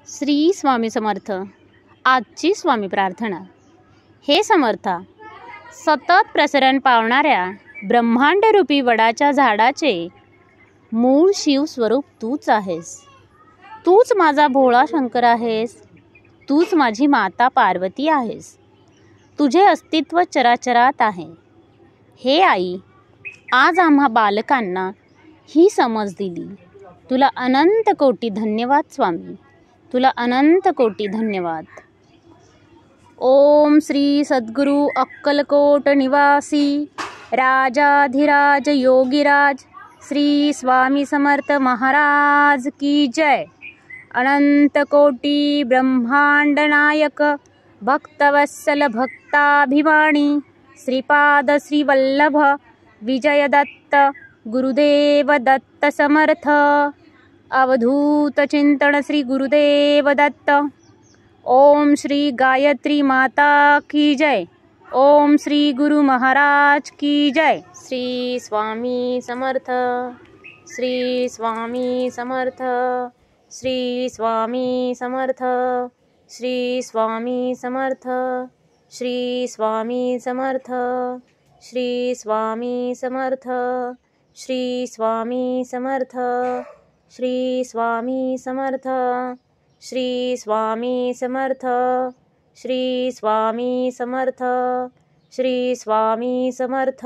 श्री स्वामी समर्थ. आजची स्वामी प्रार्थना. हे समर्था, सतत प्रसरण पावणाऱ्या ब्रह्मांडरूपी वडाच्या झाडाचे मूळ शिव स्वरूप तूच आहेस. तूच माझा भोळा शंकर आहेस. तूच माझी माता पार्वती आहेस. तुझे अस्तित्व चराचरात आहे. हे आई, आज आम्हा बालकांना ही समज दिली. तुला अनंत कोटी धन्यवाद स्वामी. तुला अनंत कोटी धन्यवाद. ओम श्री सद्गुरु अक्कलकोट निवासी राजाधिराज योगीराज श्री स्वामी समर्थ महाराज की जय. अनंत कोटी ब्रह्मांड नायक भक्तवत्सल भक्ताभिमानी श्रीपाद श्रीवल्लभ विजय दत्त गुरुदेव दत्त समर्थ. अवधूत चिंतन श्री गुरुदेव दत्त. ओम श्री गायत्री माता की जय. ओम श्री गुरु महाराज की जय. श्री स्वामी समर्थ. श्री स्वामी समर्थ. श्री स्वामी समर्थ. श्री स्वामी समर्थ. श्री स्वामी समर्थ. श्री स्वामी समर्थ. श्री स्वामी समर्थ. श्री स्वामी समर्थ. श्री स्वामी समर्थ. श्री स्वामी समर्थ. श्री स्वामी समर्थ.